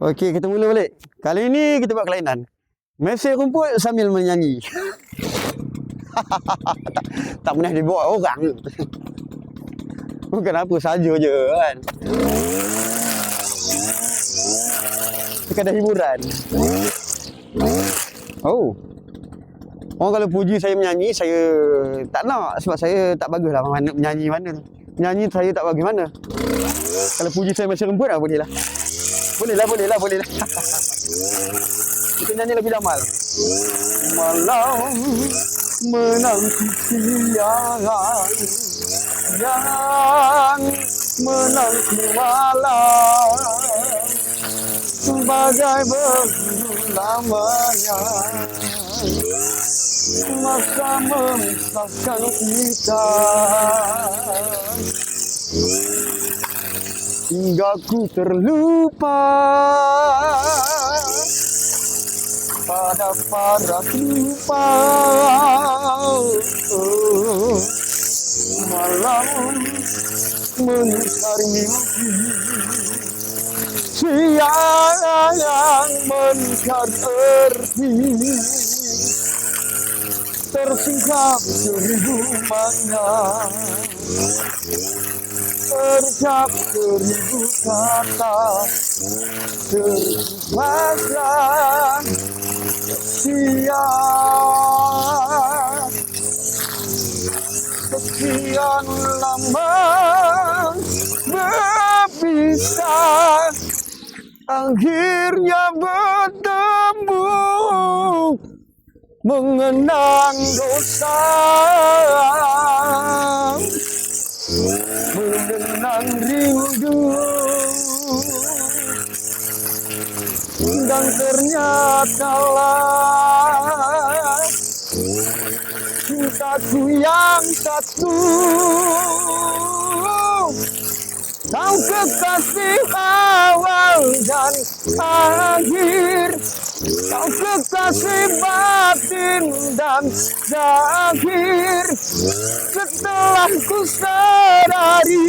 Okey, kita mula balik. Kali ini kita buat kelainan. Mesej rumput sambil menyanyi. tak pernah dibuat orang. Bukan apa saja je kan. Sekadar hiburan. Oh. Orang kalau puji saya menyanyi, saya tak nak sebab saya tak baguslah menyanyi mana tu. Menyanyi saya tak bagus mana. Kalau puji saya mesej rumput boleh lah. Boleh lah. Kita nyanyi lebih damal. Malam menanti siang yang menanti malam sebagai begitu lamanya masa memisahkan kita hingga ku terlupa pada para lupa. Malam mencari mimpi, siang mencari arti, tersingkap seribu makna, tercap seribu kata, terpaksa siang. Sekian lama berpisah, akhirnya bertemu, mengenang dosa, mengenang rindu, dan ternyatalah cintaku yang satu. Kau kekasih awal dan akhir, kau kekasih batin dan zahir. Setelah ku sadari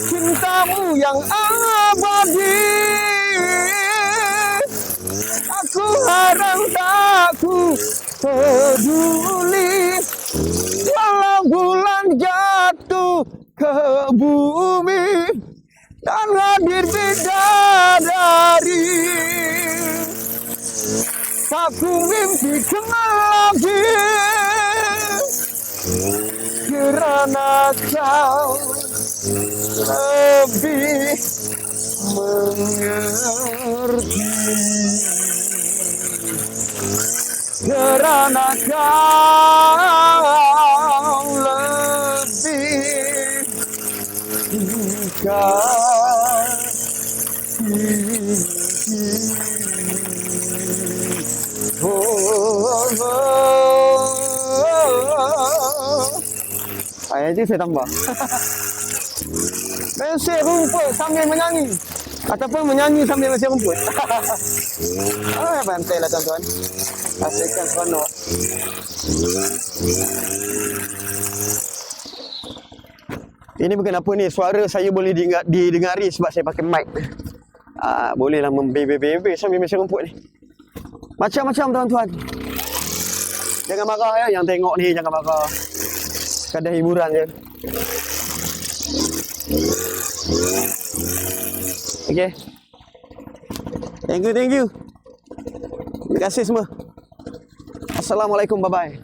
cintamu yang abadi, aku harap tak ku peduli walau bulan jatuh ke bumi dan hadir bidadari. Aku mimpikan lagi kerana kau lebih mengerti, kerana kau lebih kasih. Ayat je saya tambah. Mesej rumput sambil menyanyi ataupun menyanyi sambil mesej rumput. Bantai lah tuan-tuan. Asyikkan seronok. Ini bukan apa ni, suara saya boleh didengari sebab saya pakai mic. Bolehlah membebe-bebe sambil mesej rumput ni. Macam-macam tuan-tuan. Jangan marah ya, yang tengok ni jangan marah. Sekadar hiburan je. Okay. Thank you. Terima kasih semua. Assalamualaikum, bye-bye.